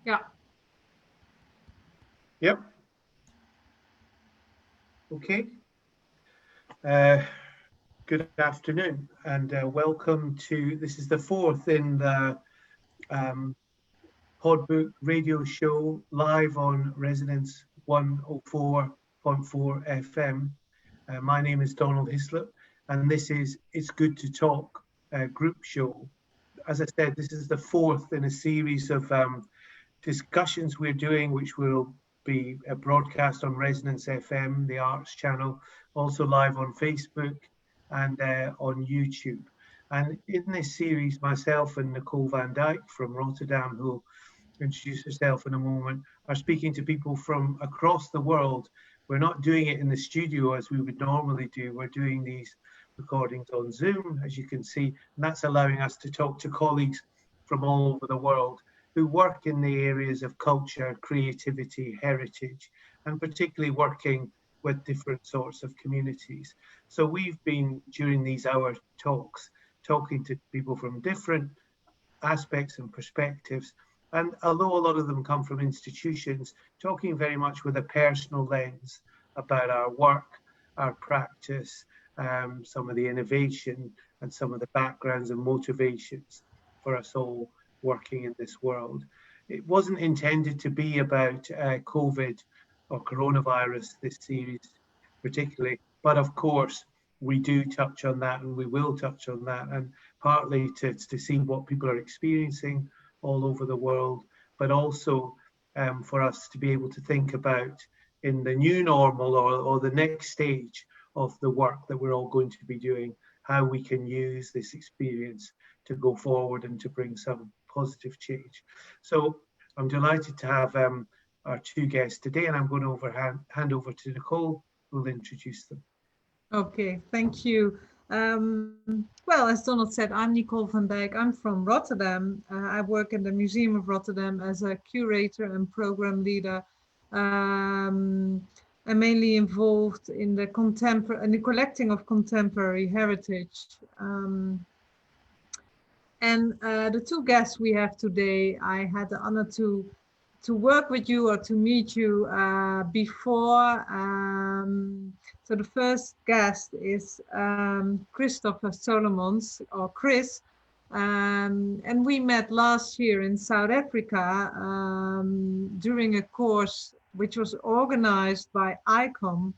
Yeah. Yep. Okay. Good afternoon and welcome to, this is the fourth in the um, Podbook radio show live on Resonance 104.4 FM. My name is Donald Hyslop and this is It's Good to Talk group show. As I said, this is the fourth in a series of discussions we're doing, which will be a broadcast on Resonance FM, the arts channel, also live on Facebook and on YouTube. And in this series, myself and Nicole van Dijk from Rotterdam, who will introduce herself in a moment, are speaking to people from across the world. We're not doing it in the studio as we would normally do. We're doing these recordings on Zoom, as you can see, and that's allowing us to talk to colleagues from all over the world who work in the areas of culture, creativity, heritage, and particularly working with different sorts of communities. So we've been, during these hour talks, talking to people from different aspects and perspectives. And although a lot of them come from institutions, talking very much with a personal lens about our work, our practice, some of the innovation and some of the backgrounds and motivations for us all working in this world. It wasn't intended to be about COVID or coronavirus, this series particularly, but of course we do touch on that and we will touch on that, and partly to see what people are experiencing all over the world, but also for us to be able to think about in the new normal or the next stage of the work that we're all going to be doing, how we can use this experience to go forward and to bring some positive change. So I'm delighted to have our two guests today, and I'm going to hand over to Nicole, who will introduce them. Okay, thank you. Well, as Donald said, I'm Nicole van Dijk. I'm from Rotterdam. I work in the Museum of Rotterdam as a curator and program leader. I'm mainly involved in the collecting of contemporary heritage. And the two guests we have today, I had the honor to work with you or to meet you before. So the first guest is Christopher Solomons, or Chris, and we met last year in South Africa during a course which was organized by ICOM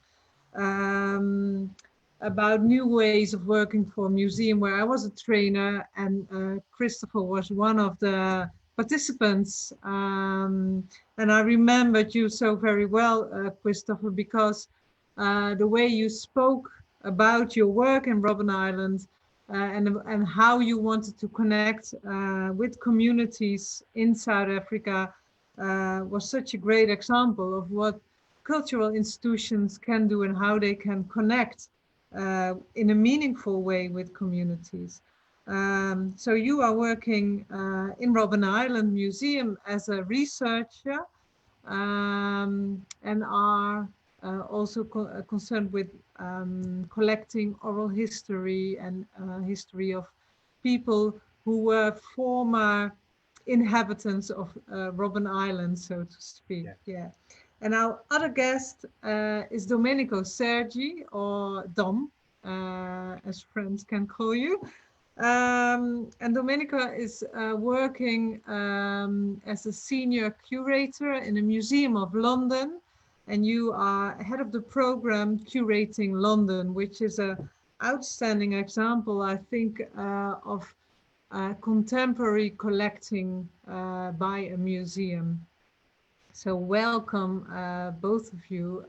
about new ways of working for a museum, where I was a trainer and Christopher was one of the participants. And I remembered you so very well, Christopher, because the way you spoke about your work in Robben Island and how you wanted to connect with communities in South Africa was such a great example of what cultural institutions can do and how they can connect in a meaningful way with communities. So you are working in Robben Island Museum as a researcher and are also concerned with collecting oral history and history of people who were former inhabitants of Robben Island, so to speak. Yeah. And our other guest is Domenico Sergi, or Dom, as friends can call you. And Domenico is working as a senior curator in the Museum of London, and you are head of the program Curating London, which is an outstanding example, I think, of contemporary collecting by a museum. So welcome, both of you.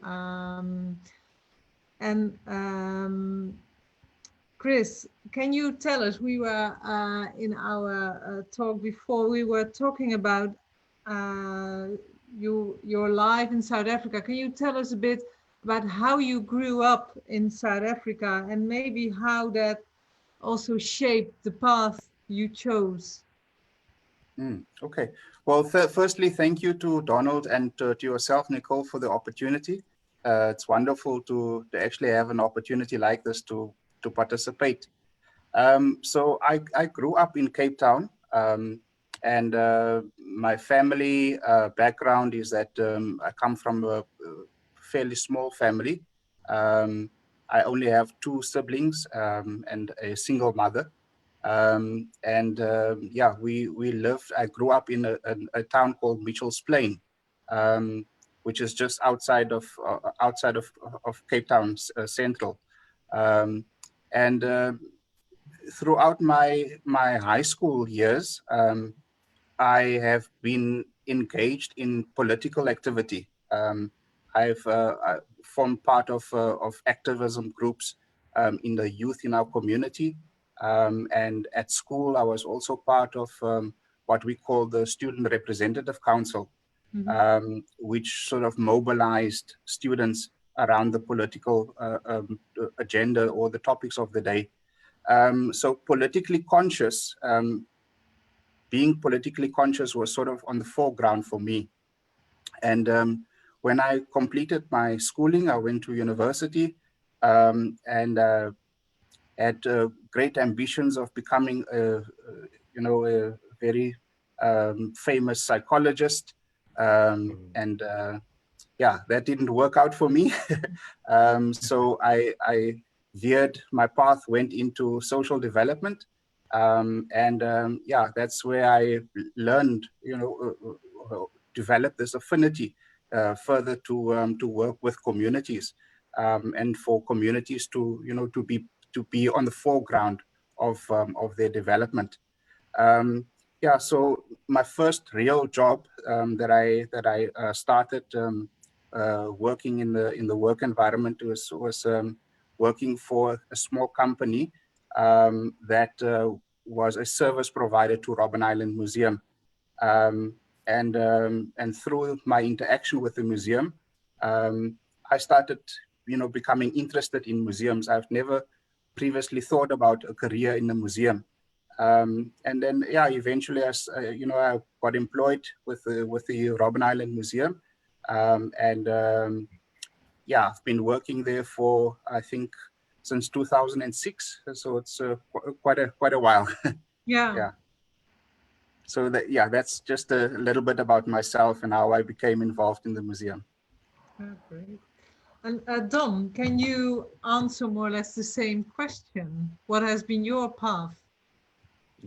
Chris, can you tell us, we were in our talk before, we were talking about your life in South Africa. Can you tell us a bit about how you grew up in South Africa and maybe how that also shaped the path you chose? Okay. Well, firstly, thank you to Donald and to yourself, Nicole, for the opportunity. It's wonderful to actually have an opportunity like this to participate. So I grew up in Cape Town, And my family background is that I come from a fairly small family. I only have 2 siblings and a single mother. Yeah, we lived. I grew up in a town called Mitchell's Plain, which is just outside of Cape Town Central. And throughout my high school years, I have been engaged in political activity. I formed part of activism groups in the youth in our community. And at school, I was also part of what we call the Student Representative Council, which sort of mobilized students around the political agenda or the topics of the day. So politically conscious, being politically conscious was sort of on the foreground for me. And when I completed my schooling, I went to university and had great ambitions of becoming a very famous psychologist. And yeah, that didn't work out for me. So I veered, my path went into social development. Yeah, that's where I learned, develop this affinity further to work with communities and for communities to, to be on the foreground of their development. Yeah, so my first real job that I started working in the work environment was working for a small company that was a service provider to Robben Island Museum. And through my interaction with the museum, I started, becoming interested in museums. I've never previously thought about a career in a museum. And then, yeah, eventually, I got employed with the Robben Island Museum, yeah, I've been working there for, I think, since 2006. So it's quite a while. Yeah. Yeah. So that's just a little bit about myself and how I became involved in the museum. Great. And Dom, can you answer more or less the same question? What has been your path?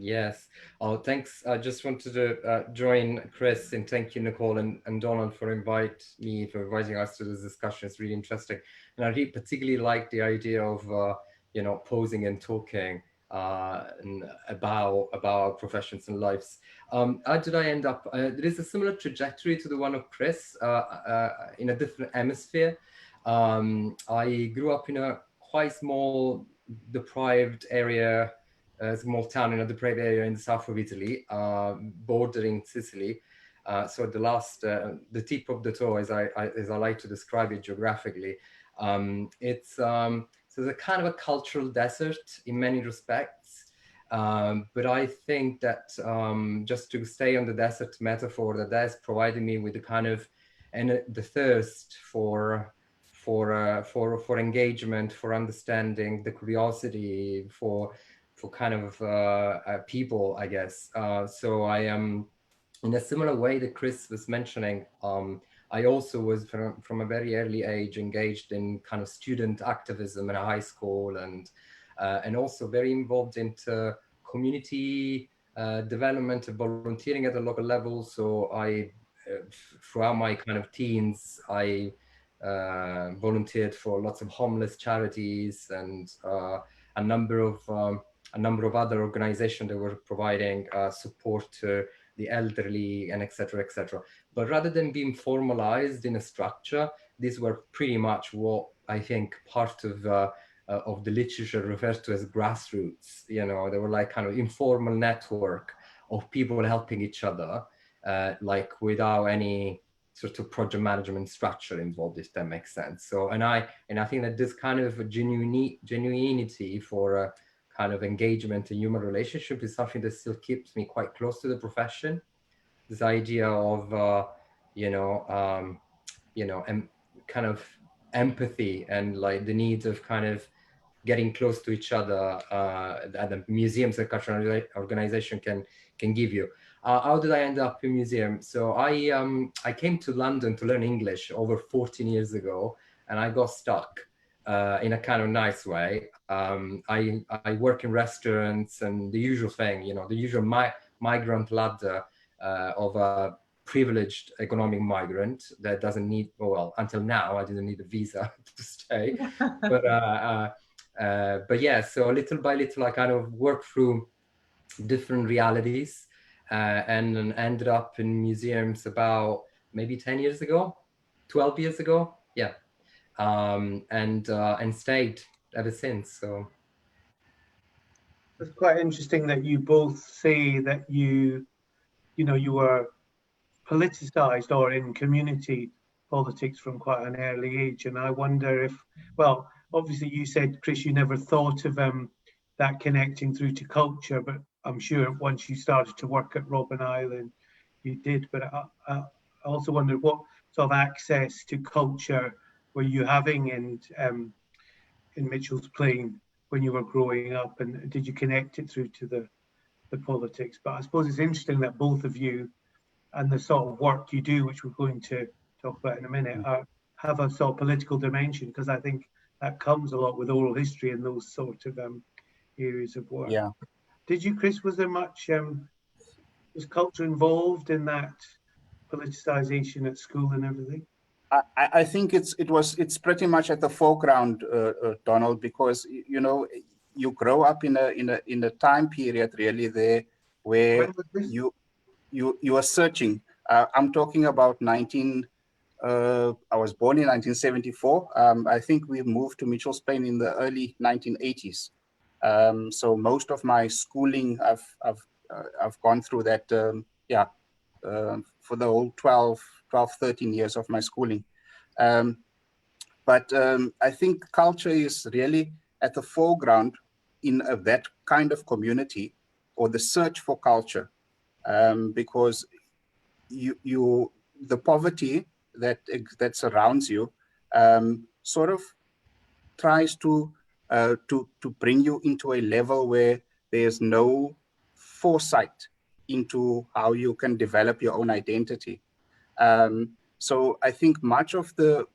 Yes. Oh, thanks. I just wanted to join Chris and thank you, Nicole and Donald, for inviting us to this discussion. It's really interesting. And I really particularly like the idea of, posing and talking about our professions and lives. How did I end up? There is a similar trajectory to the one of Chris in a different hemisphere. I grew up in a quite small, deprived area, a small town in a deprived area in the south of Italy, bordering Sicily. So the tip of the toe, as I like to describe it geographically, it's a kind of a cultural desert in many respects. But I think that just to stay on the desert metaphor, that has provided me with the kind of the thirst for engagement, for understanding, the curiosity, for kind of people, I guess. So I am, in a similar way that Chris was mentioning, I also was from a very early age engaged in kind of student activism in a high school, and also very involved into community development and volunteering at the local level. So I, throughout my kind of teens, I volunteered for lots of homeless charities and a number of other organizations that were providing support to the elderly and et cetera, et cetera. But rather than being formalized in a structure, these were pretty much what I think part of the literature refers to as grassroots. They were like kind of informal network of people helping each other, like without any sort of project management structure involved, if that makes sense. So, and I think that this kind of genuinity for kind of engagement in human relationship is something that still keeps me quite close to the profession. This idea of, kind of empathy and like the need of kind of getting close to each other that the museums and cultural organization can give you. how did I end up in museum? So I came to London to learn English over 14 years ago, and I got stuck in a kind of nice way. I work in restaurants and the usual thing, you know, the usual migrant ladder of a privileged economic migrant that doesn't need, well, until now, I didn't need a visa to stay. But yeah, so little by little, I kind of worked through different realities and ended up in museums about maybe 10 years ago, 12 years ago. Yeah. And stayed ever since. So it's quite interesting that you both say that you know, you were politicized or in community politics from quite an early age. And I wonder if, well, obviously you said, Chris, you never thought of that connecting through to culture, but I'm sure once you started to work at Robben Island, you did. But I also wondered what sort of access to culture were you having in Mitchell's Plain when you were growing up, and did you connect it through to the politics? But I suppose it's interesting that both of you and the sort of work you do, which we're going to talk about in a minute, have a sort of political dimension, because I think that comes a lot with oral history and those sort of areas of work. Yeah. Did you, Chris, was there much, was culture involved in that politicization at school and everything? I think it's pretty much at the foreground, Donald, because you know you grow up in a time period really there where you are searching. I'm talking about I was born in 1974. I think we moved to Mitchell's Plain in the early 1980s. So most of my schooling I've gone through that. For the whole 12, 13 years of my schooling. But I think culture is really at the foreground in that kind of community, or the search for culture, because the poverty that surrounds you sort of tries to bring you into a level where there's no foresight into how you can develop your own identity. So I think much of the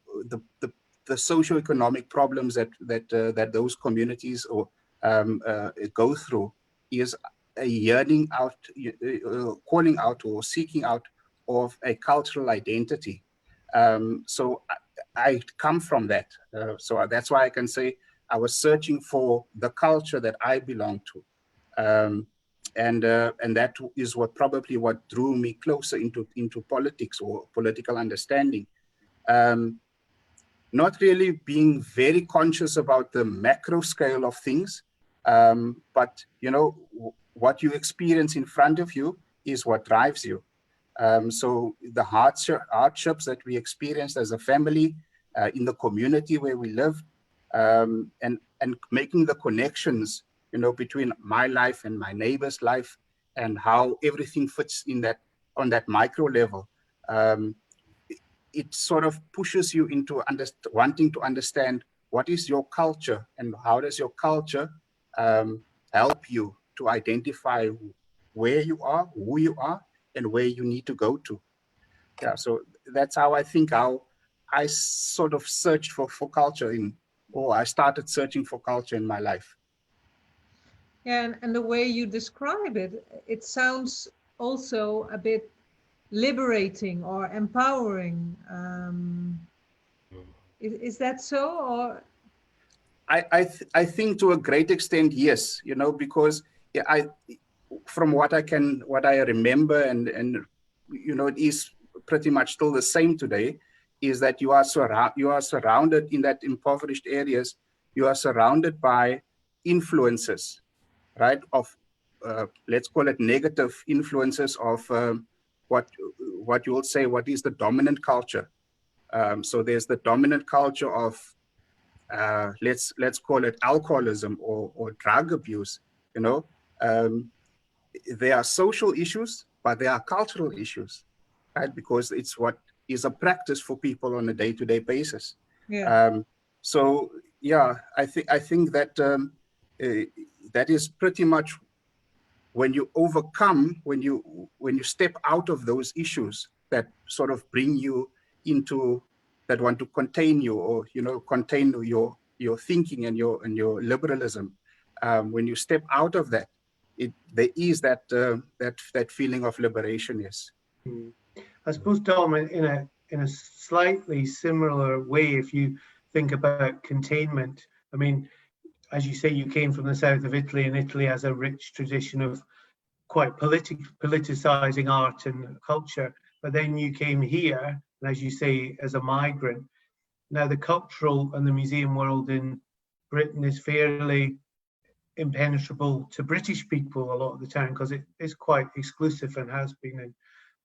socioeconomic problems that those communities go through is a yearning out, calling out or seeking out of a cultural identity. So I come from that. So that's why I can say I was searching for the culture that I belong to. And that is what drew me closer into politics or political understanding. Not really being very conscious about the macro scale of things, but you know what you experience in front of you is what drives you. So the hardships that we experienced as a family, in the community where we lived, and making the connections, you know, between my life and my neighbor's life, and how everything fits in that on that micro level. It sort of pushes you into wanting to understand what is your culture and how does your culture help you to identify where you are, who you are, and where you need to go to. Yeah, so that's how I think how I sort of searched for culture I started searching for culture in my life. Yeah, and the way you describe it, it sounds also a bit liberating or empowering. Is that so? Or I think to a great extent, yes. You know, because from what I remember, and you know, it is pretty much still the same today, is that you are surrounded in that impoverished areas. You are surrounded by influences, right? Of let's call it negative influences of what you will say, what is the dominant culture. So there's the dominant culture of let's call it alcoholism or drug abuse. You know, there are social issues, but there are cultural issues, right? Because it's what is a practice for people on a day-to-day basis. yeah. So yeah, I think that that is pretty much when you overcome, when you step out of those issues that sort of bring you into, that want to contain you, or contain your thinking and your liberalism, when you step out of that, there is that that feeling of liberation. Yes. I suppose, Dom, in a slightly similar way, if you think about containment, I mean, as you say, you came from the south of Italy, and Italy has a rich tradition of quite politicizing art and culture. But then you came here, and as you say, as a migrant. Now the cultural and the museum world in Britain is fairly impenetrable to British people a lot of the time, because it is quite exclusive and has been.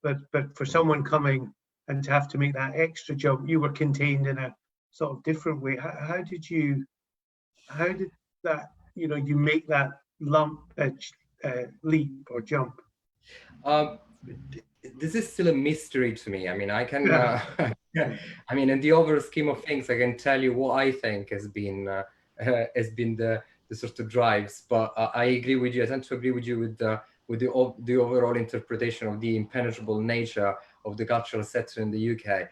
But for someone coming and to have to make that extra jump, you were contained in a sort of different way. How did that, you make that leap or jump? This is still a mystery to me. I mean, I can, I mean, in the overall scheme of things, I can tell you what I think has been the sort of drives. But I agree with you. I tend to agree with you with the overall interpretation of the impenetrable nature of the cultural sector in the UK.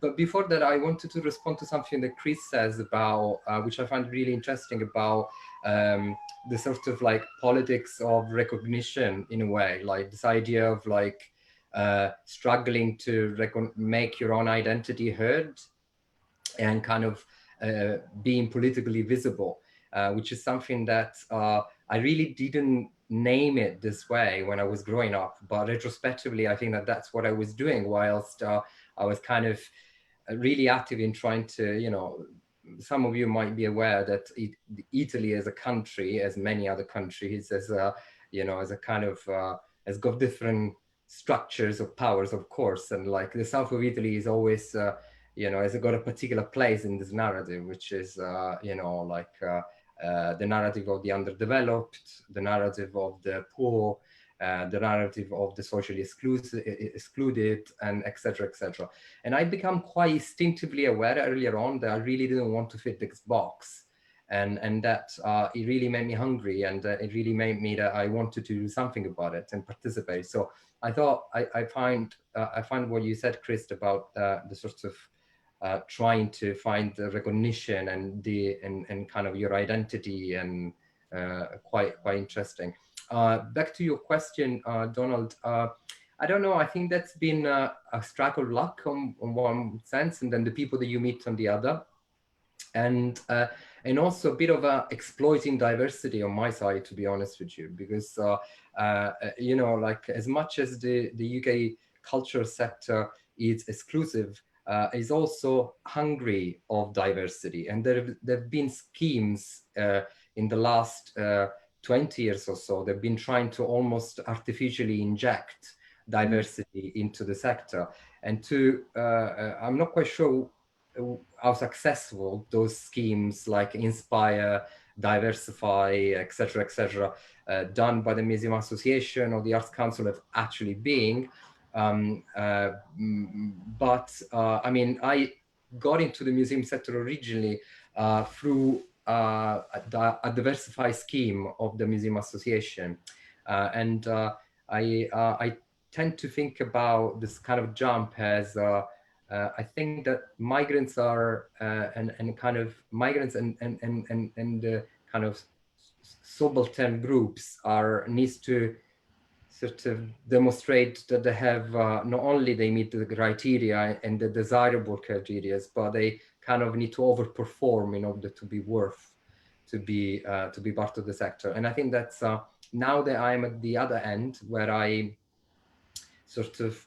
But before that, I wanted to respond to something that Chris says about, which I find really interesting, about the sort of like politics of recognition, in a way, like this idea of like struggling to make your own identity heard and kind of being politically visible, which is something that I really didn't name it this way when I was growing up, but retrospectively, I think that that's what I was doing whilst I was kind of really active in trying to, some of you might be aware that Italy as a country, as many other countries, as a kind of, has got different structures of powers, of course. And like the south of Italy is always, has got a particular place in this narrative, which is, the narrative of the underdeveloped, the narrative of the poor, the narrative of the socially excluded, and etc., etc. And I become quite instinctively aware earlier on that I really didn't want to fit this box, and that it really made me hungry, and it really made me that I wanted to do something about it and participate. So I thought I find what you said, Chris, about the sort of trying to find the recognition and kind of your identity, and quite interesting. Back to your question, Donald. I don't know. I think that's been a strike of luck on one sense, and then the people that you meet on the other, and also a bit of exploiting diversity on my side, to be honest with you, because like as much as the UK culture sector is exclusive, is also hungry of diversity, and there have been schemes in the last 20 years or so. They've been trying to almost artificially inject diversity into the sector, and I'm not quite sure how successful those schemes like Inspire, Diversify, etc., done by the Museum Association or the Arts Council have actually been. But I mean, I got into the museum sector originally through a Diversify scheme of the Museum Association, and I tend to think about this kind of jump as I think that migrants are and kind of migrants and kind of subaltern groups needs to sort of demonstrate that they have not only they meet the criteria and the desirable criteria, but they kind of need to overperform in order to be worth to be part of the sector. And I think that's now that I'm at the other end, where I sort of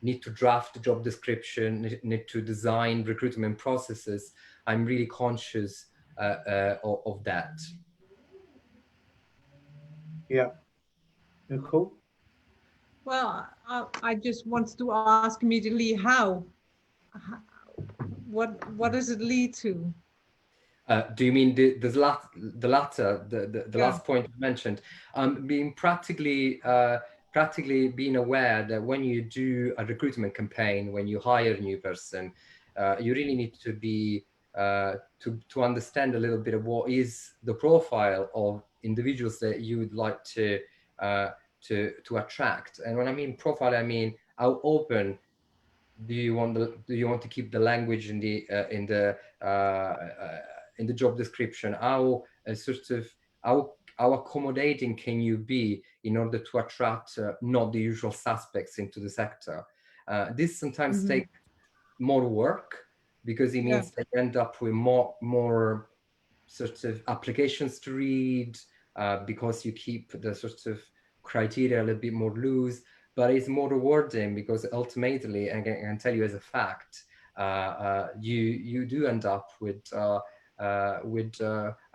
need to draft the job description, need to design recruitment processes, I'm really conscious of that. Yeah. Nicole? Well, I just wanted to ask immediately how what does it lead to? Do you mean the latter, the Yeah. last point you mentioned? Being practically being aware that when you do a recruitment campaign, when you hire a new person, you really need to be to understand a little bit of what is the profile of individuals that you would like to to attract. And when I mean profile, I mean how open do you want to keep the language in the job description? How sort of how accommodating can you be in order to attract not the usual suspects into the sector? This sometimes takes more work, because it means they end up with more sort of applications to read, because you keep the sort of criteria a little bit more loose. But it's more rewarding, because ultimately, and I can tell you as a fact, you do end up with a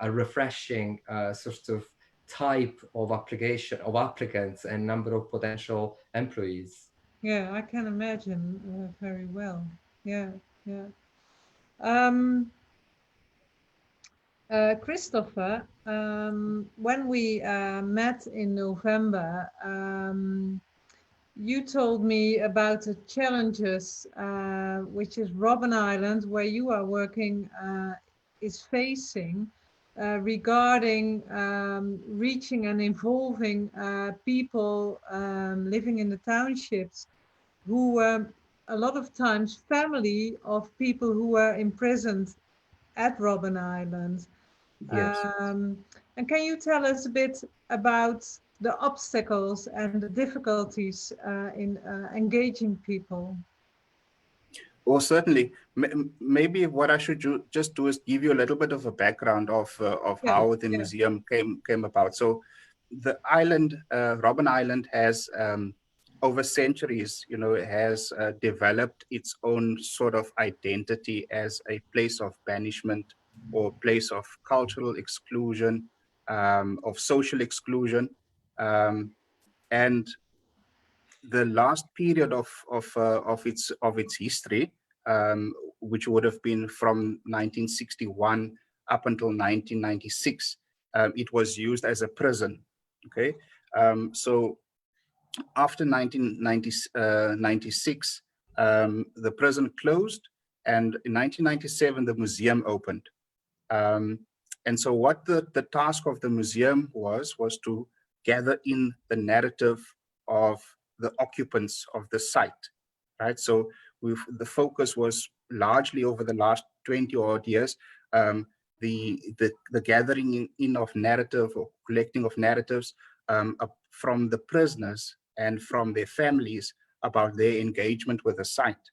refreshing sort of type of applicants and number of potential employees. Yeah, I can imagine very well. Yeah, yeah. Christopher, when we met in November, you told me about the challenges which is Robben Island, where you are working, is facing regarding reaching and involving people living in the townships who were a lot of times family of people who were imprisoned at Robben Island. Yes. And can you tell us a bit about the obstacles and the difficulties in engaging people? Well, certainly. Maybe what I should just do is give you a little bit of a background of how the museum came about. So, the island, Robben Island, has over centuries, has developed its own sort of identity as a place of banishment or place of cultural exclusion, of social exclusion, and the last period of its history, which would have been from 1961 up until 1996, it was used as a prison. Okay, so after 1996, the prison closed, and in 1997 the museum opened. And so what the task of the museum was to gather in the narrative of the occupants of the site, right? So the focus was largely over the last 20 odd years, the gathering in of narrative or collecting of narratives from the prisoners and from their families about their engagement with the site.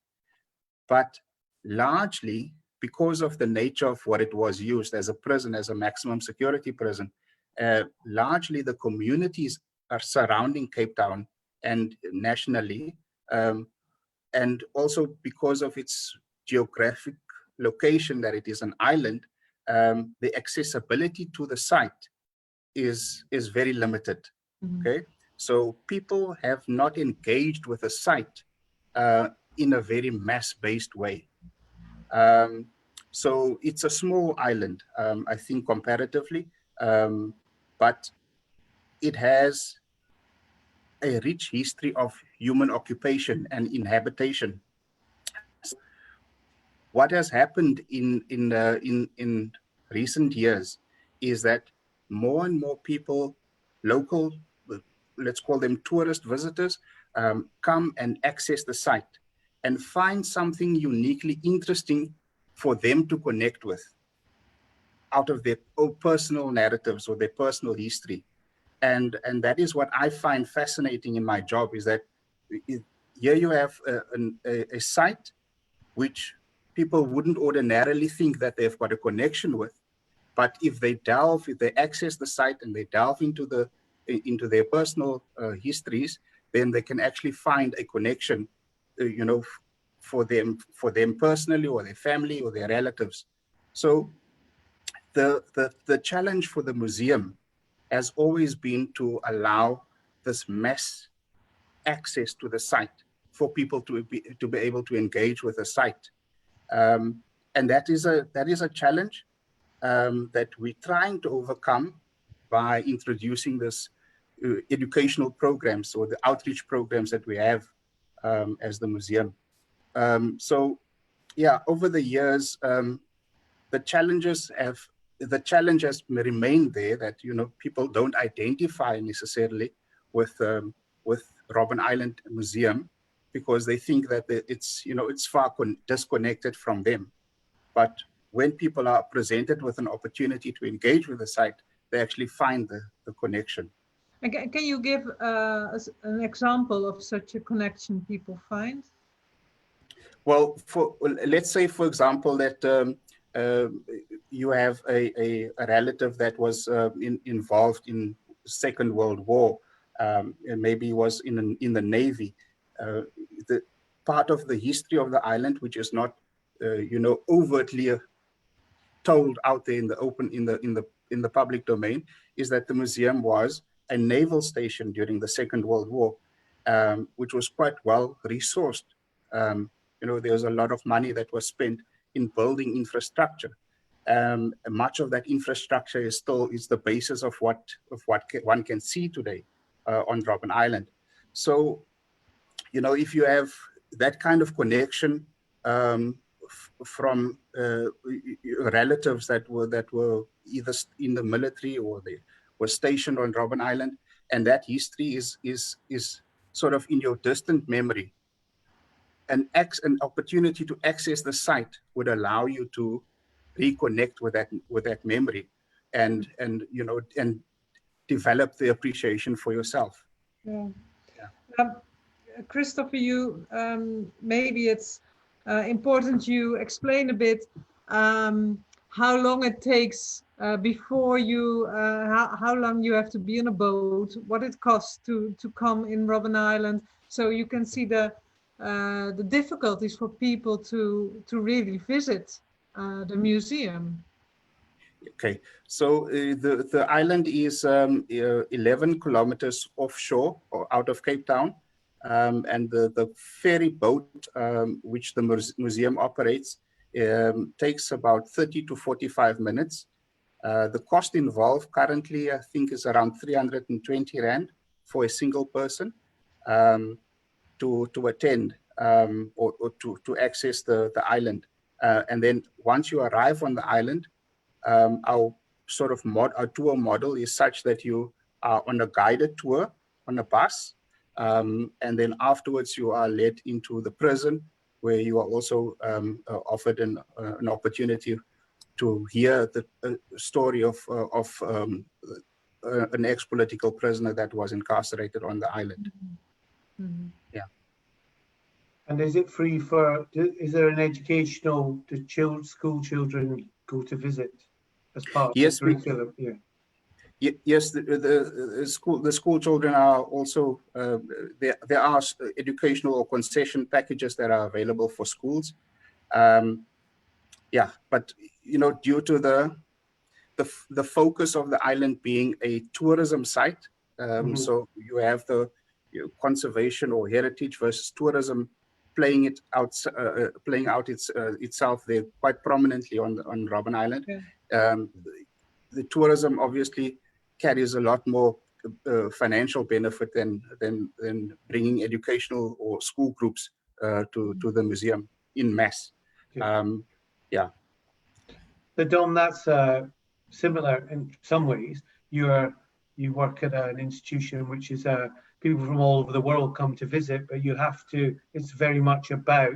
But largely, because of the nature of what it was used as a prison, as a maximum security prison, largely the communities are surrounding Cape Town and nationally, and also because of its geographic location, that it is an island, the accessibility to the site is very limited. Okay, so people have not engaged with the site in a very mass-based way. So it's a small island, I think, comparatively, but it has a rich history of human occupation and inhabitation. What has happened in recent years is that more and more people, local, let's call them tourist visitors, come and access the site and find something uniquely interesting for them to connect with out of their own personal narratives or their personal history. And that is what I find fascinating in my job, is that here you have a site which people wouldn't ordinarily think that they've got a connection with. But if they access the site and they delve into their personal histories, then they can actually find a connection, for them personally, or their family, or their relatives. So the challenge for the museum has always been to allow this mass access to the site for people to be able to engage with the site, and that is a challenge that we're trying to overcome by introducing this educational programs, or the outreach programs that we have as the museum. So yeah, over the years, the challenge has remained there, that people don't identify necessarily with Robben Island Museum, because they think that it's far disconnected from them. But when people are presented with an opportunity to engage with the site, they actually find the connection. And can you give an example of such a connection people find? Well, let's say, for example, that you have a relative that was involved in Second World War, and maybe was in the Navy. The part of the history of the island, which is not overtly told out there in the open, in the public domain, is that the museum was a naval station during the Second World War, which was quite well resourced. There was a lot of money that was spent in building infrastructure. Much of that infrastructure is the basis of what one can see today on Robben Island. So, if you have that kind of connection from relatives that were either in the military or they were stationed on Robben Island, and that history is sort of in your distant memory, an opportunity to access the site would allow you to reconnect with that memory and develop the appreciation for yourself. Yeah. Christopher, maybe it's important you explain a bit how long it takes before how long you have to be on a boat, what it costs to come in Robben Island, so you can see the difficulties for people to really visit the museum. Okay, so the island is 11 kilometers offshore or out of Cape Town, and the ferry boat which the museum operates takes about 30 to 45 minutes. The cost involved currently, I think, is around 320 Rand for a single person to attend or to access the island. And then once you arrive on the island, our sort of our tour model is such that you are on a guided tour on a bus, and then afterwards you are led into the prison, where you are also offered an opportunity to hear the story of an ex-political prisoner that was incarcerated on the island. Mm-hmm. Yeah. And is it free is there an educational, do school children go to visit as part of the curriculum? Yeah. Yes, the school children are also, there are educational or concession packages that are available for schools. Yeah, but due to the focus of the island being a tourism site, so you have the conservation or heritage versus tourism playing out itself there quite prominently on Robben Island. Yeah. The tourism obviously carries a lot more financial benefit than bringing educational or school groups to the museum in mass. Yeah. So Dom, that's similar in some ways. You work at an institution which is people from all over the world come to visit, but it's very much about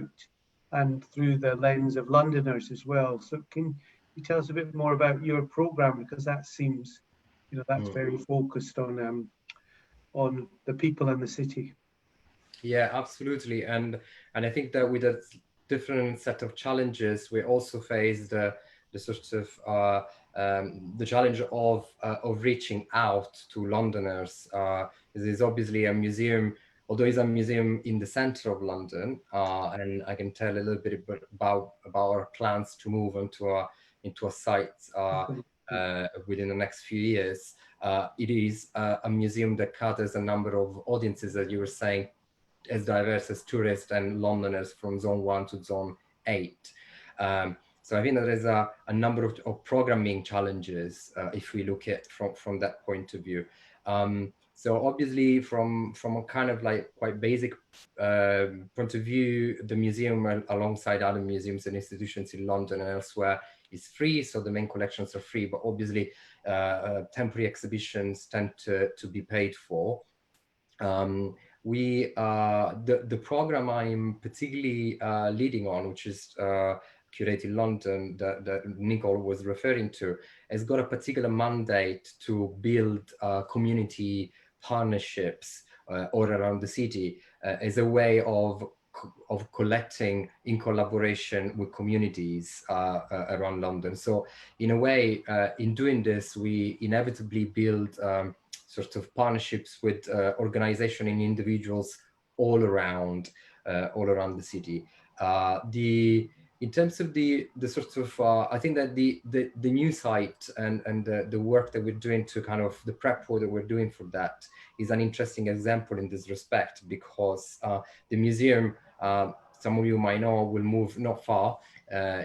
and through the lens of Londoners as well. So can you tell us a bit more about your program, because that seems, that's very focused on the people and the city. Yeah, absolutely, and I think that with a different set of challenges, we also face the sort of the challenge of reaching out to Londoners. This is obviously a museum, although it's a museum in the center of London, and I can tell a little bit about our plans to move into a site within the next few years. It is a museum that caters a number of audiences, as you were saying, as diverse as tourists and Londoners from Zone 1 to Zone 8. So I think that there's a number of programming challenges if we look at from that point of view. So obviously from a kind of like quite basic point of view, the museum alongside other museums and institutions in London and elsewhere is free. So the main collections are free, but obviously temporary exhibitions tend to be paid for. The program I'm particularly leading on, which is Curating London, that Nicole was referring to, has got a particular mandate to build community partnerships all around the city as a way of collecting in collaboration with communities around London. So in a way, in doing this, we inevitably build sort of partnerships with organizations and individuals all around the city. In terms of the sort of, I think that the new site and the work that we're doing to kind of the prep work that we're doing for that is an interesting example in this respect, because the museum, some of you might know, will move not far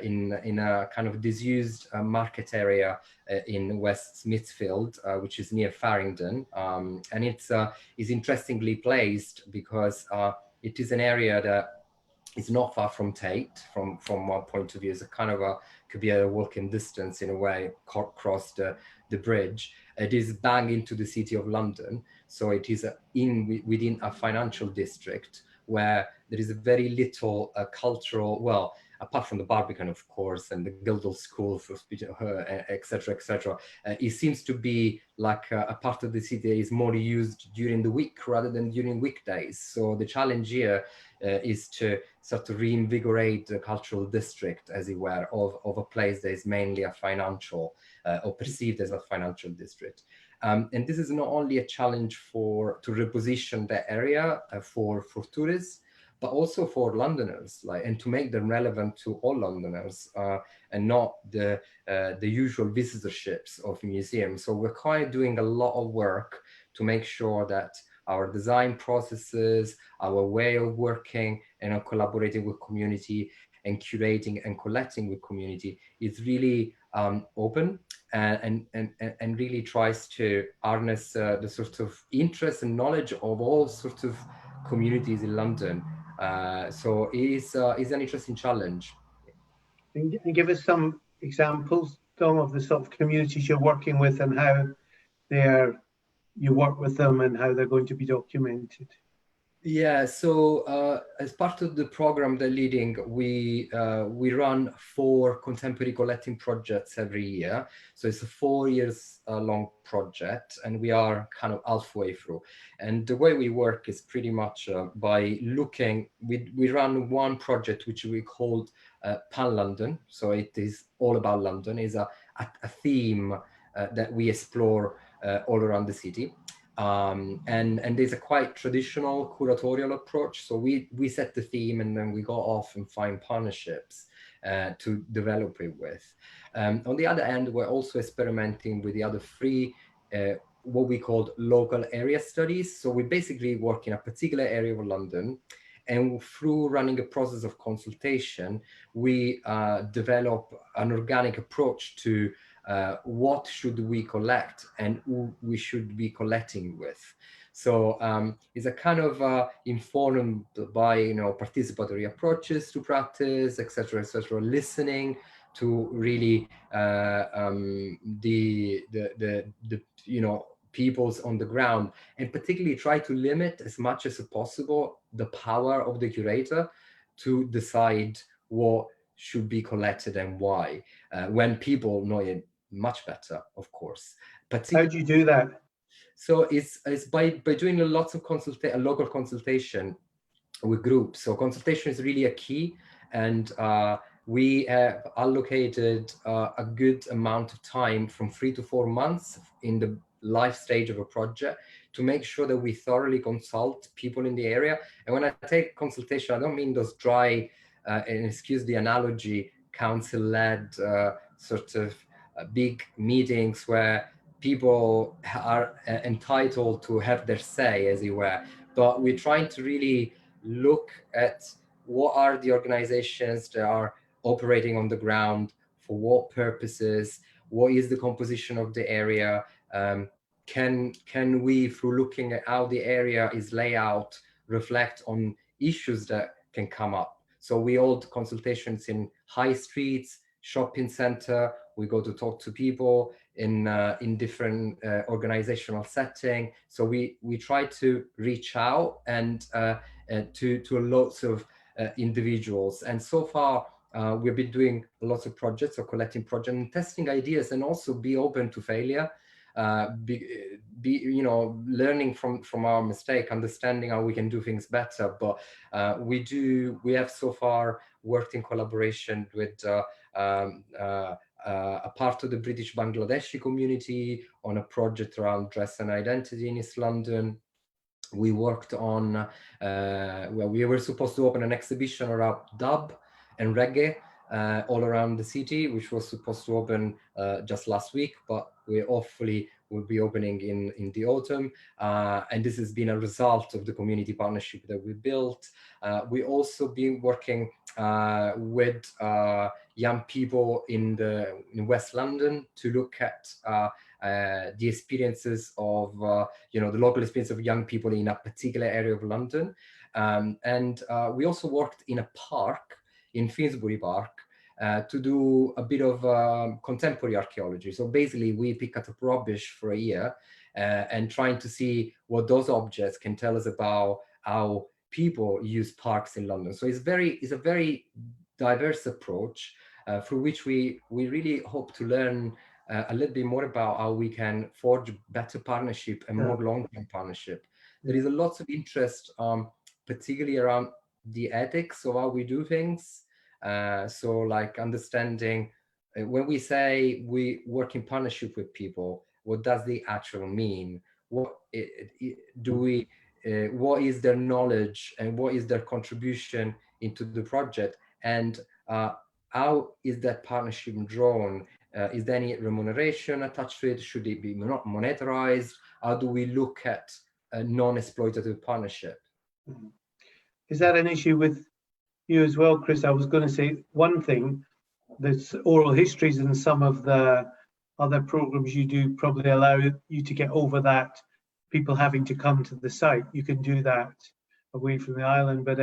in a kind of disused market area in West Smithfield, which is near Farringdon, and it's interestingly placed because it is an area that is not far from Tate. From one point of view, it's a kind of could be a walking distance in a way, across the bridge. It is bang into the city of London, so it is within a financial district where there is very little cultural, well, apart from the Barbican, of course, and the Guildhall School for speech, etc., etc. It seems to be like a part of the city that is more used during the week rather than during weekdays. So the challenge here is to sort of reinvigorate the cultural district, as it were, of a place that is mainly a financial or perceived as a financial district. And this is not only a challenge to reposition the area for tourists, but also for Londoners, and to make them relevant to all Londoners, and not the usual visitorships of museums. So we're quite doing a lot of work to make sure that our design processes, our way of working and collaborating with community and curating and collecting with community is really open and really tries to harness the sort of interest and knowledge of all sorts of communities in London. So it is an interesting challenge. Can you give us some examples, Dom, of the sort of communities you're working with and how you work with them and how they're going to be documented? Yeah, so as part of the program they're leading, we run 4 contemporary collecting projects every year. So it's a 4 years long project, and we are kind of halfway through. And the way we work is pretty much by looking, we run one project which we called Pan London. So it is all about London, is a theme that we explore all around the city. And there's a quite traditional curatorial approach. So we set the theme and then we go off and find partnerships to develop it with. On the other hand, we're also experimenting with the other 3 what we called local area studies. So we basically work in a particular area of London, and through running a process of consultation, we develop an organic approach to what should we collect and who we should be collecting with. So it's a kind of informed by participatory approaches to practice, etc., listening to really the peoples on the ground, and particularly try to limit as much as possible the power of the curator to decide what should be collected and why, when people know it much better, of course. How do you do that? So it's by doing lots of local consultation with groups. So consultation is really a key, and we have allocated a good amount of time, from 3 to 4 months in the life stage of a project, to make sure that we thoroughly consult people in the area. And when I take consultation, I don't mean those dry, and excuse the analogy, council-led sort of big meetings where people are entitled to have their say, as it were. But we're trying to really look at what are the organizations that are operating on the ground, for what purposes, what is the composition of the area, can we, through looking at how the area is laid out, reflect on issues that can come up. So we hold consultations in high streets, shopping center. We go to talk to people in different organizational setting. So we try to reach out and to lots of individuals. And so far, we've been doing lots of projects or collecting projects and testing ideas, and also be open to failure. Learning from our mistake, understanding how we can do things better. But we have so far worked in collaboration with a part of the British Bangladeshi community on a project around dress and identity in East London. We worked on, we were supposed to open an exhibition around dub and reggae all around the city, which was supposed to open just last week, but we hopefully will be opening in the autumn. And this has been a result of the community partnership that we built. We also been working with young people in West London to look at the experiences of, the local experience of young people in a particular area of London. And we also worked in a park, in Finsbury Park, to do a bit of contemporary archaeology. So basically, we pick up rubbish for a year and trying to see what those objects can tell us about how people use parks in London. So it's a very diverse approach through which we really hope to learn a little bit more about how we can forge better partnership and more long-term partnership. There is a lot of interest, particularly around the ethics of how we do things. So like understanding when we say we work in partnership with people, what does the actual mean? What what is their knowledge and what is their contribution into the project? And how is that partnership drawn? Is there any remuneration attached to it? Should it be monetized? How do we look at a non-exploitative partnership? Is that an issue with you as well, Chris? I was going to say one thing, that's oral histories and some of the other programs you do probably allow you to get over that, people having to come to the site. You can do that away from the island, but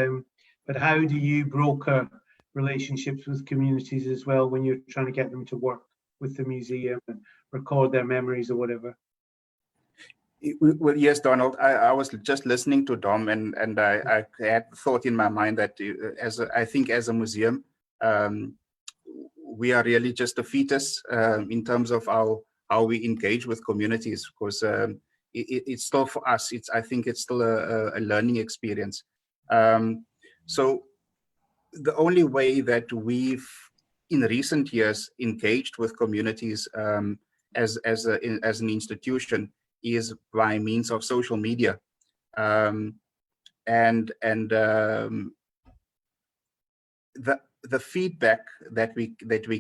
how do you broker relationships with communities as well when you're trying to get them to work with the museum and record their memories or whatever? Well, yes, Donald, I was just listening to Dom, and I had thought in my mind that I think as a museum, we are really just a fetus in terms of how we engage with communities, because it's still for us. I think it's still a learning experience. So the only way that we've in recent years engaged with communities as an institution is by means of social media, and the feedback that we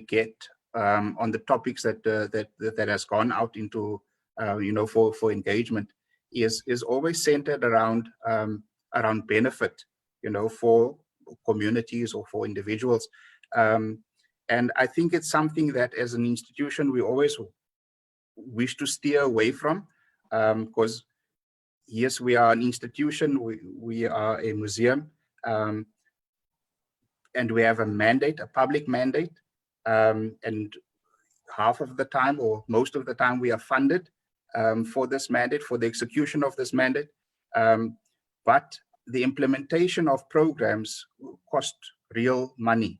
get on the topics that has gone out into for engagement is always centered around benefit, for communities or for individuals, and I think it's something that as an institution we always wish to steer away from, because yes, we are an institution, we are a museum, and we have a mandate, a public mandate, and half of the time or most of the time we are funded for this mandate, for the execution of this mandate, but the implementation of programs cost real money,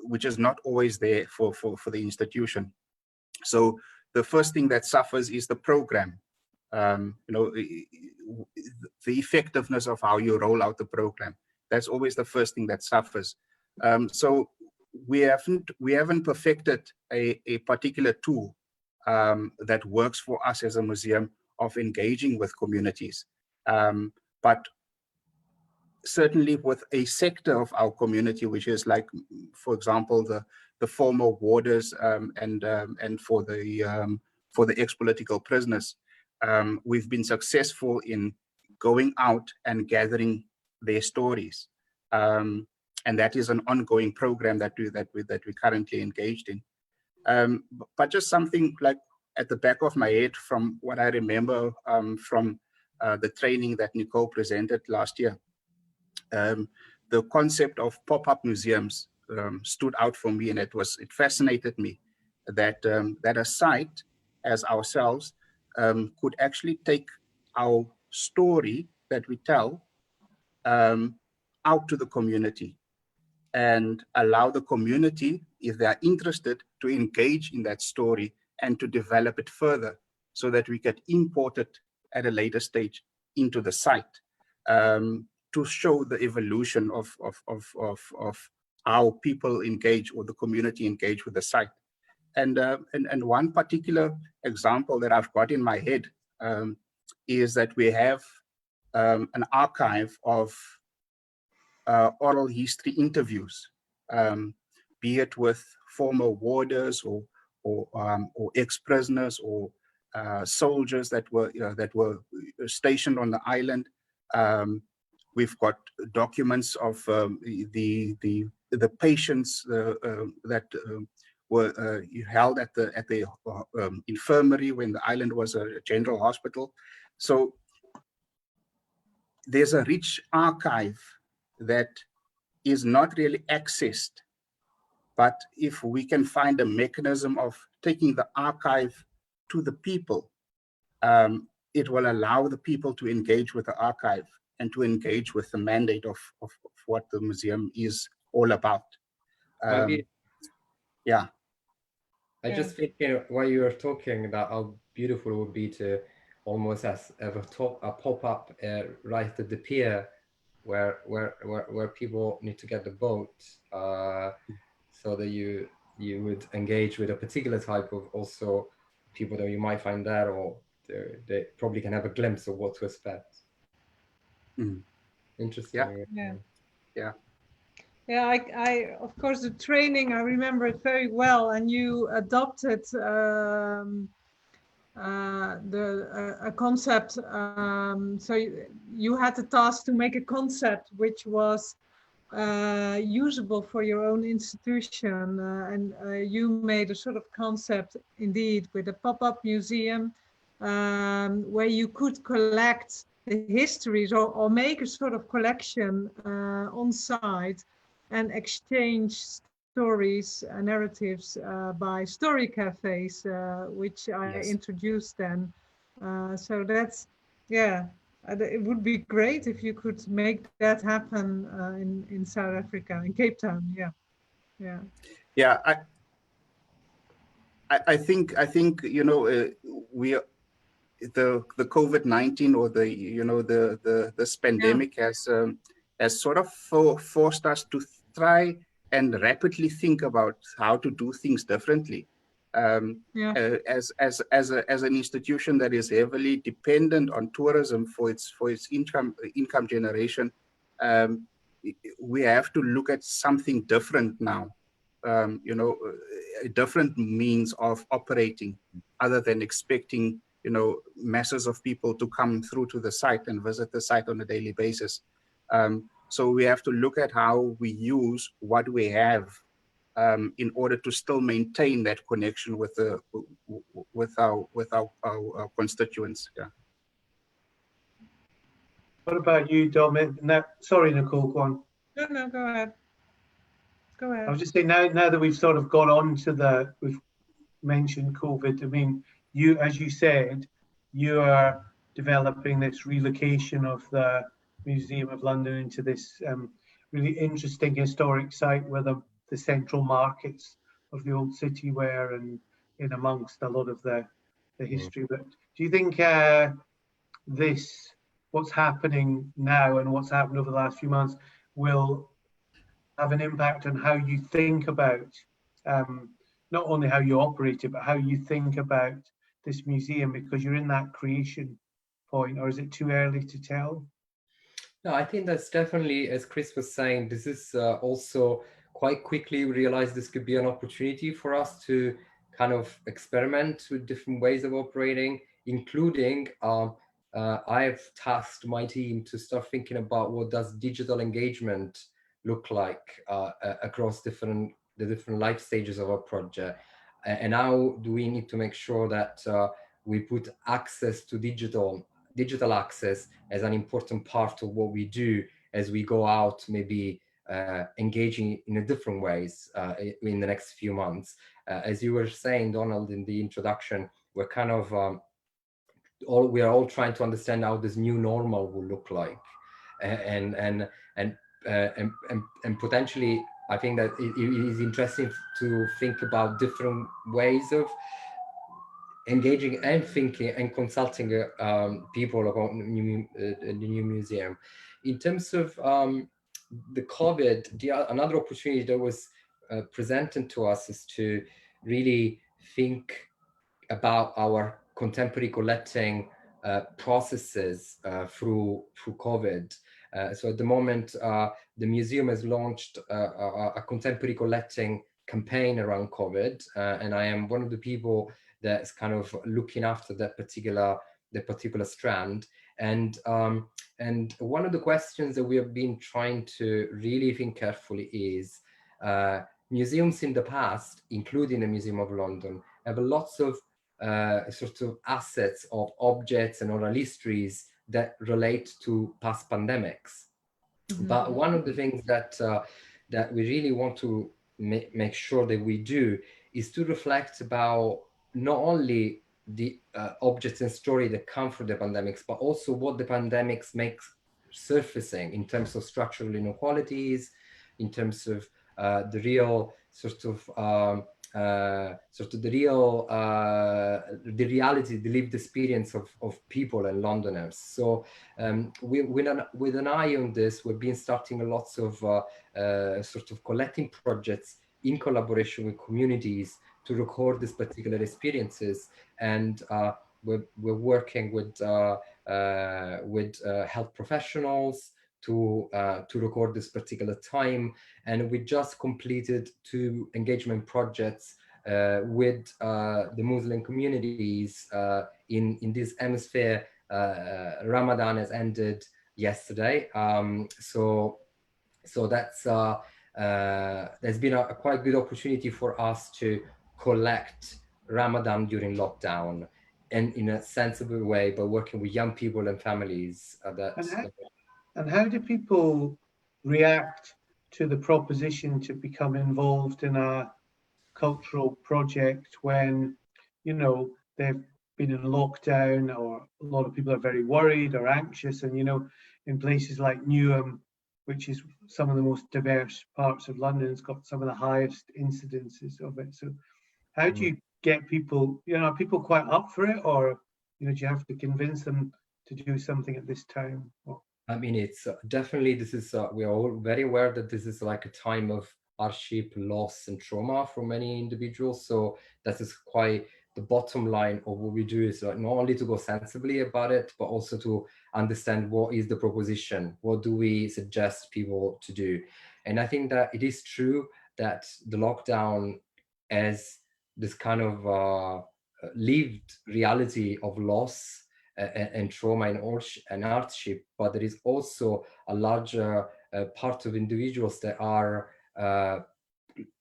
which is not always there for the institution. So the first thing that suffers is the program, the effectiveness of how you roll out the program. That's always the first thing that suffers. So we haven't perfected a particular tool that works for us as a museum of engaging with communities. But certainly with a sector of our community, which is like, for example, the former warders and for the ex-political prisoners, we've been successful in going out and gathering their stories, and that is an ongoing program that we currently engaged in. But just something like at the back of my head from what I remember from the training that Nicole presented last year, the concept of pop-up museums stood out for me, and it fascinated me that that a site as ourselves could actually take our story that we tell out to the community and allow the community, if they are interested, to engage in that story and to develop it further so that we can import it at a later stage into the site to show the evolution of how people engage or the community engage with the site. And one particular example that I've got in my head is that we have an archive of oral history interviews, be it with former warders or ex-prisoners or soldiers that were stationed on the island. We've got documents of the patients that were held at the infirmary when the island was a general hospital. So there's a rich archive that is not really accessed. But if we can find a mechanism of taking the archive to the people, it will allow the people to engage with the archive and to engage with the mandate of what the museum is all about. Yeah. I just think, while you were talking about how beautiful it would be to almost have a pop-up right at the pier where people need to get the boat, so that you would engage with a particular type of also people that you might find there, or they probably can have a glimpse of what to expect. Interesting. Yeah, I of course the training, I remember it very well, and you adopted a concept. So you had the task to make a concept which was usable for your own institution, and you made a sort of concept indeed with a pop-up museum where you could collect the histories or make a sort of collection on site and exchange stories and narratives by story cafes, which I introduced then. So that's, it would be great if you could make that happen in South Africa, in Capetown. I think we are, the COVID-19 or this pandemic has sort of forced us to try and rapidly think about how to do things differently. As an institution that is heavily dependent on tourism for its income generation, we have to look at something different now. A different means of operating, other than expecting masses of people to come through to the site and visit the site on a daily basis. So we have to look at how we use what we have in order to still maintain that connection with our constituents. What about you, Dom? Sorry, Nicole, go on. No, go ahead. I was just saying, now that we've sort of got on to we've mentioned COVID, I mean, as you said, you are developing this relocation of the Museum of London into this really interesting historic site where the central markets of the old city were, and in amongst a lot of the history. But do you think what's happening now and what's happened over the last few months will have an impact on how you think about not only how you operate it, but how you think about this museum, because you're in that creation point? Or is it too early to tell? No, I think that's definitely, as Chris was saying, this is also quite quickly we realized this could be an opportunity for us to kind of experiment with different ways of operating, including I've tasked my team to start thinking about what does digital engagement look like across the different life stages of our project, and how do we need to make sure that we put access to digital access as an important part of what we do as we go out, maybe engaging in a different ways in the next few months. As you were saying, Donald, in the introduction, we're kind of we are all trying to understand how this new normal will look like, and potentially, I think that it is interesting to think about different ways of engaging and thinking and consulting people about the new museum. In terms of the COVID, another opportunity that was presented to us is to really think about our contemporary collecting processes through COVID. So at the moment, the museum has launched a contemporary collecting campaign around COVID, and I am one of the people that's kind of looking after that particular strand. And one of the questions that we have been trying to really think carefully is museums in the past, including the Museum of London, have lots of sort of assets of objects and oral histories that relate to past pandemics. Mm-hmm. But one of the things that we really want to make sure that we do is to reflect about not only the objects and story that come from the pandemics, but also what the pandemics makes surfacing in terms of structural inequalities, in terms of the real sort of the reality, the lived experience of people and Londoners. So with an eye on this, we've been starting lots of sort of collecting projects in collaboration with communities to record these particular experiences, and we're working with health professionals to record this particular time. And we just completed 2 engagement projects with the Muslim communities in this hemisphere. Ramadan has ended yesterday, so that's there's been a quite good opportunity for us to collect Ramadan during lockdown, and in a sensible way, by working with young people and families. And how do people react to the proposition to become involved in a cultural project when, you know, they've been in lockdown, or a lot of people are very worried or anxious, and, you know, in places like Newham, which is some of the most diverse parts of London, it's got some of the highest incidences of it. So how do you get people, you know, are people quite up for it, or, you know, do you have to convince them to do something at this time? I mean, it's definitely, this is, we are all very aware that this is like a time of hardship, loss, and trauma for many individuals. So that is quite the bottom line of what we do, is not only to go sensibly about it, but also to understand what is the proposition, what do we suggest people to do. And I think that it is true that the lockdown has this kind of lived reality of loss and trauma and hardship, but there is also a larger part of individuals that are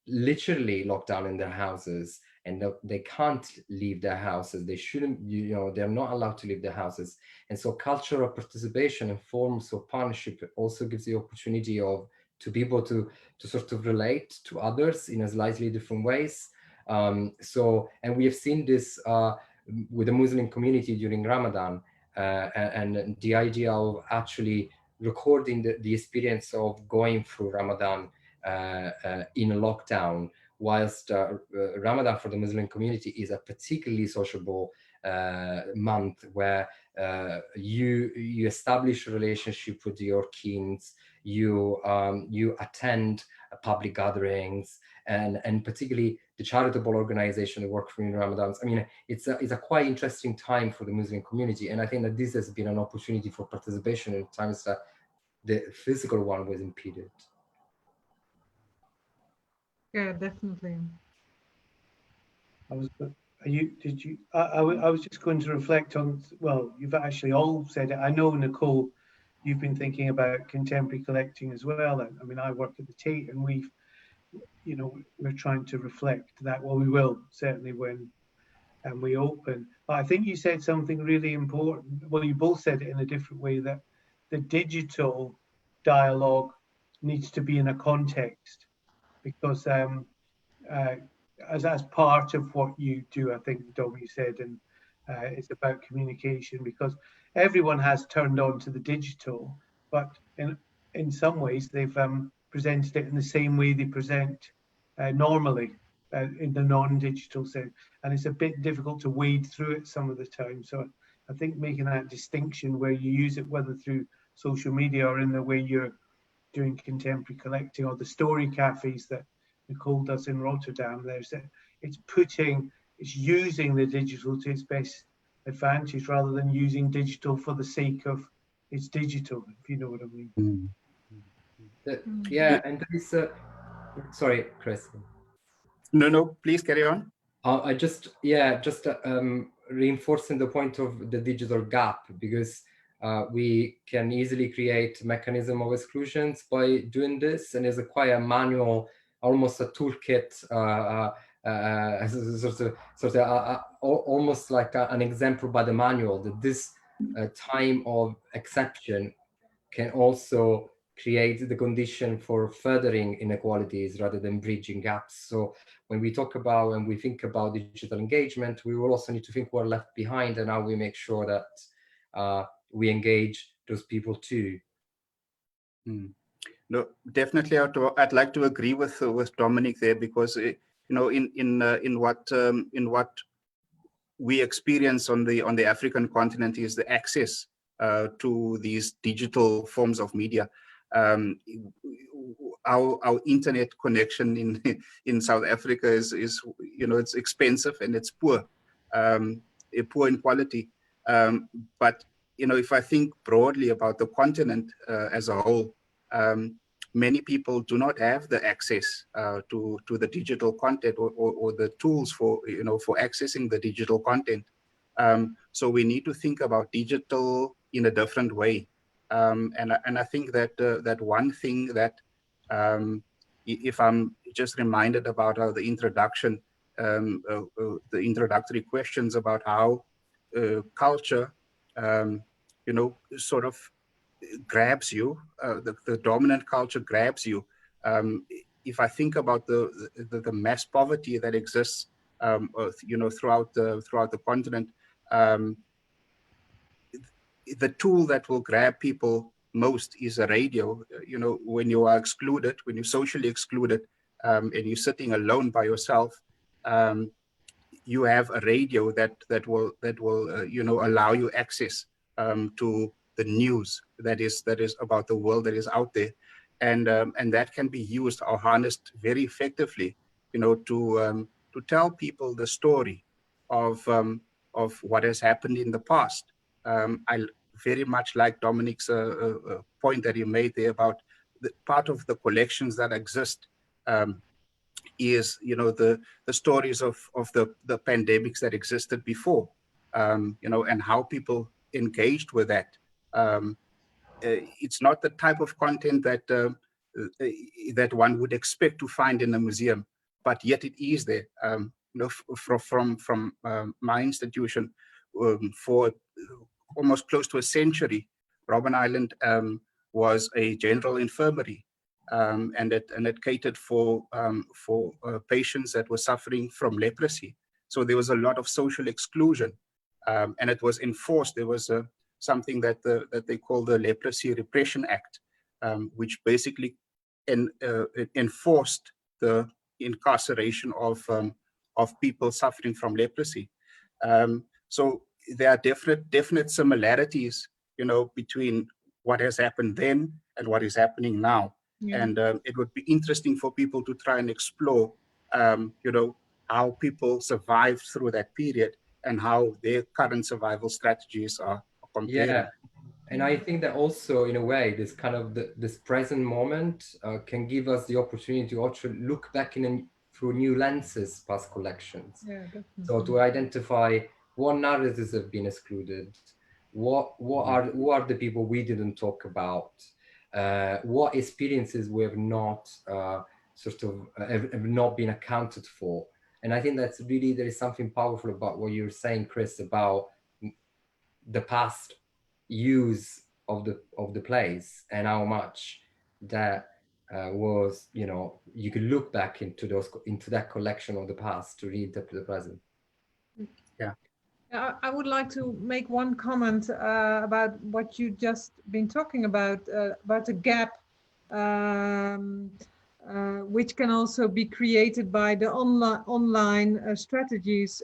literally locked down in their houses, and they can't leave their houses. They shouldn't, you know, they're not allowed to leave their houses. And so cultural participation and forms of partnership also gives the opportunity to be able to sort of relate to others in a slightly different ways. So, and we have seen this with the Muslim community during Ramadan, and the idea of actually recording the experience of going through Ramadan in a lockdown, whilst Ramadan for the Muslim community is a particularly sociable month, where you establish a relationship with your kins, you attend public gatherings, and particularly the charitable organization that work during Ramadans. I mean, it's a quite interesting time for the Muslim community, and I think that this has been an opportunity for participation in times that the physical one was impeded. Yeah, definitely. I was just going to reflect on, well, you've actually all said it. I know, Nicole, you've been thinking about contemporary collecting as well. I mean, I work at the Tate, and we're trying to reflect that. Well, we will certainly when we open. But I think you said something really important. Well, you both said it in a different way, that the digital dialogue needs to be in a context, because as part of what you do, I think Dom, you said, and it's about communication, because everyone has turned on to the digital, but in some ways they've presented it in the same way they present normally in the non-digital sense, and it's a bit difficult to wade through it some of the time. So I think making that distinction where you use it, whether through social media or in the way you're doing contemporary collecting, or the story cafes that Nicole does in Rotterdam, it's using the digital to its best advantage, rather than using digital for the sake of it's digital, if you know what I mean. Yeah, and there is a, sorry, Chris. No, please carry on. I just reinforcing the point of the digital gap, because we can easily create mechanism of exclusions by doing this, and there's quite a manual, almost a toolkit, almost like an example by the manual, that this time of exception can also create the condition for furthering inequalities rather than bridging gaps. So when we talk about and we think about digital engagement, we will also need to think who are left behind and how we make sure that we engage those people too. No, definitely, I'd like to agree with Dominic there, because you know, in what we experience on the African continent is the access to these digital forms of media. Our internet connection in South Africa is you know, it's expensive and it's poor, poor in quality. But you know, if I think broadly about the continent as a whole, many people do not have the access to the digital content, or the tools for, you know, for accessing the digital content. So we need to think about digital in a different way. And I think that that one thing that, if I'm just reminded about the introduction, the introductory questions about how culture, you know, sort of grabs you, the dominant culture grabs you. If I think about the mass poverty that exists, you know, throughout the continent, the tool that will grab people most is a radio. You know, when you are excluded, when you're socially excluded, and you're sitting alone by yourself, you have a radio that will you know, allow you access to the news that is about the world that is out there, and that can be used or harnessed very effectively, you know, to tell people the story of what has happened in the past. I very much like Dominic's point that he made there about the part of the collections that exist. Is, you know, the stories of the pandemics that existed before, you know, and how people engaged with that. It's not the type of content that that one would expect to find in a museum, but yet it is there. You know, from my institution, for almost close to a century, Robben Island was a general infirmary. And it catered for patients that were suffering from leprosy. So there was a lot of social exclusion, and it was enforced. There was something that they call the Leprosy Repression Act, which basically enforced the incarceration of people suffering from leprosy. So there are definite similarities, you know, between what has happened then and what is happening now. Yeah. And it would be interesting for people to try and explore, you know, how people survived through that period and how their current survival strategies are comparing. Yeah, and I think that also, in a way, this kind of this present moment can give us the opportunity to also look back through new lenses past collections. Yeah, definitely. So to identify what narratives have been excluded, who are the people we didn't talk about, what experiences we have not have not been accounted for. And I think that's really, there is something powerful about what you're saying, Chris, about the past use of the place, and how much that was, you know, you could look back into that collection of the past to reinterpret the present. Yeah. I would like to make one comment about what you just been talking about the gap, which can also be created by the online strategies.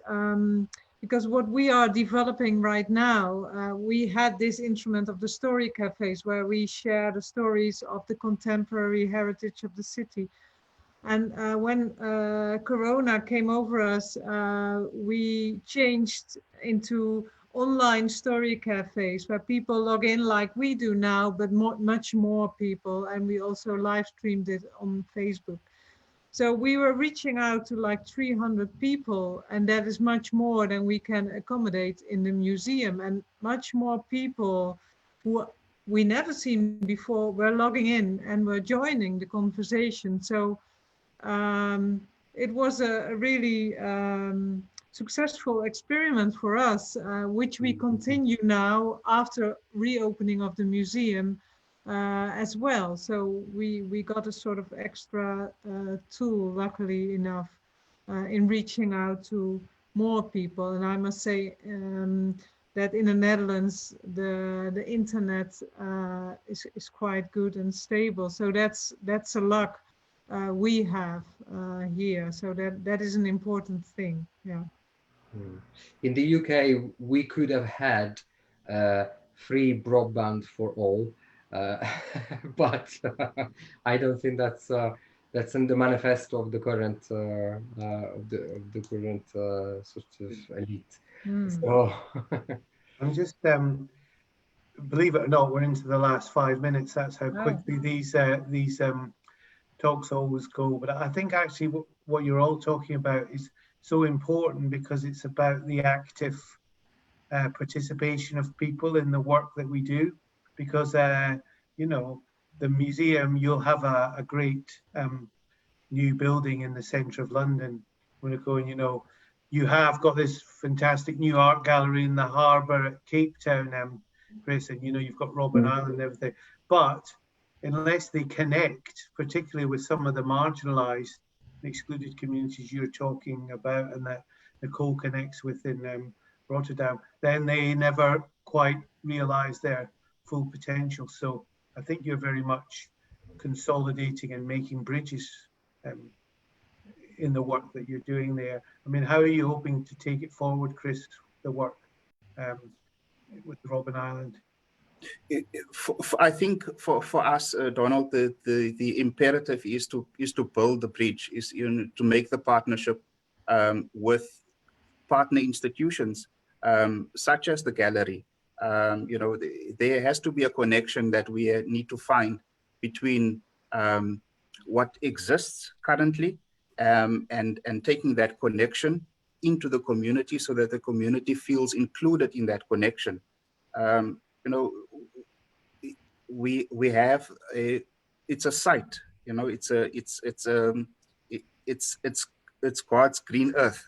Because what we are developing right now, we had this instrument of the story cafes where we share the stories of the contemporary heritage of the city. And when Corona came over us, we changed into online story cafes where people log in like we do now, but much more people. And we also live streamed it on Facebook. So we were reaching out to like 300 people, and that is much more than we can accommodate in the museum. And much more people who we never seen before were logging in and were joining the conversation. So it was a really successful experiment for us, which we continue now after reopening of the museum as well. So we got a sort of extra tool, luckily enough, in reaching out to more people. And I must say that in the Netherlands, the internet is quite good and stable. So that's a luck we have here. So that is an important thing. Yeah. In the UK, we could have had free broadband for all, but I don't think that's in the manifesto of the current sort of elite. So I'm just believe it or not, we're into the last 5 minutes. That's how quickly these talks always go. But I think actually what you're all talking about is so important because it's about the active participation of people in the work that we do. Because you know, the museum, you'll have a great new building in the centre of London. When you're going, you know, you have got this fantastic new art gallery in the harbour at Capetown, Chris, and you know, you've got Robben Island and everything. But unless they connect, particularly with some of the marginalised and excluded communities you're talking about and that Nicole connects with in Rotterdam, then they never quite realise their full potential. So I think you're very much consolidating and making bridges in the work that you're doing there. I mean, how are you hoping to take it forward, Chris, the work with Robben Island? I think for us, Donald, the imperative is to build the bridge, is to make the partnership with partner institutions such as the gallery. You know, there has to be a connection that we need to find between what exists currently and taking that connection into the community so that the community feels included in that connection. You know, we have it's a site, you know, it's God's green earth.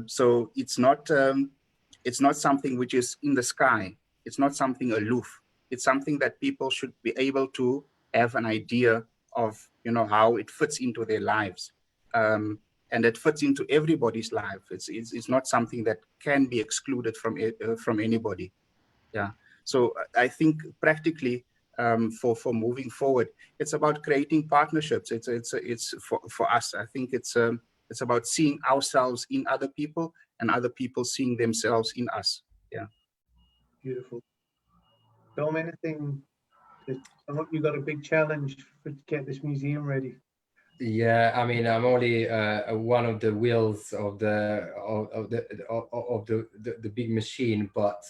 So it's not something which is in the sky. It's not something aloof. It's something that people should be able to have an idea of, you know, how it fits into their lives. And it fits into everybody's life. It's not something that can be excluded from anybody. Yeah. So I think practically for moving forward, it's about creating partnerships. It's for us. I think it's about seeing ourselves in other people and other people seeing themselves in us. Yeah. Beautiful. Dom, anything? I hope you got a big challenge to get this museum ready. Yeah, I mean, I'm only one of the wheels of the big machine, but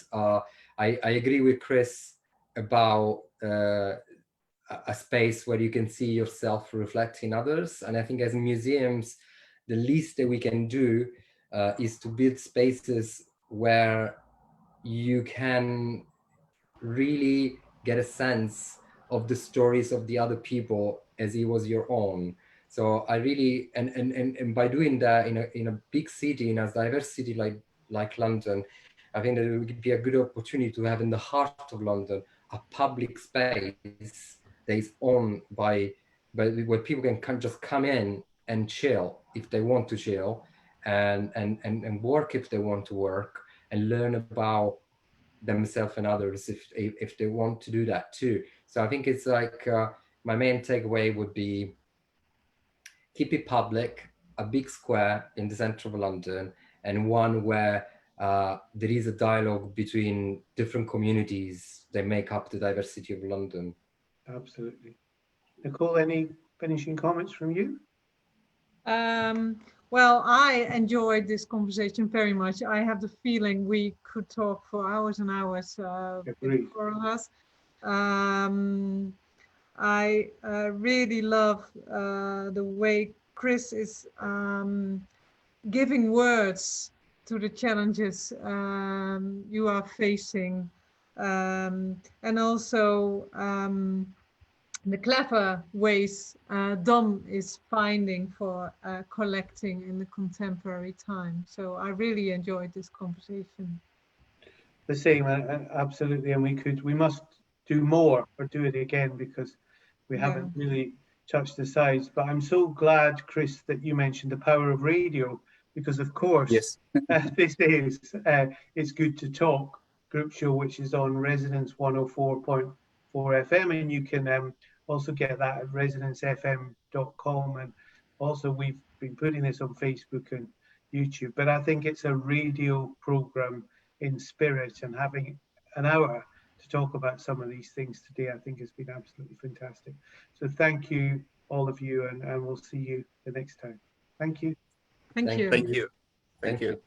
I agree with Chris about a space where you can see yourself reflecting others. And I think as museums, the least that we can do is to build spaces where you can really get a sense of the stories of the other people as it was your own. So I really, and by doing that in a big city, in a diverse city like London, I think that it would be a good opportunity to have in the heart of London a public space that is owned by but where people can just come in and chill if they want to chill, and work if they want to work, and learn about themselves and others if they want to do that too. So I think it's like my main takeaway would be keep it public, a big square in the center of London, and one where there is a dialogue between different communities that make up the diversity of London. Absolutely. Nicole, any finishing comments from you? Well, I enjoyed this conversation very much. I have the feeling we could talk for hours and hours with the four of us. I really love the way Chris is giving words to the challenges you are facing, and also the clever ways Dom is finding for collecting in the contemporary time. So I really enjoyed this conversation. The same, absolutely, and we must do more or do it again, because we haven't really touched the sides. But I'm so glad, Chris, that you mentioned the power of radio, because of course, yes, this is It's Good to Talk group show, which is on Resonance 104.4 FM, and you can also get that at resonancefm.com. And also we've been putting this on Facebook and YouTube, but I think it's a radio program in spirit, and having an hour to talk about some of these things today, I think has been absolutely fantastic. So thank you, all of you, and we'll see you the next time. Thank you. Thank you. thank you. Thank you.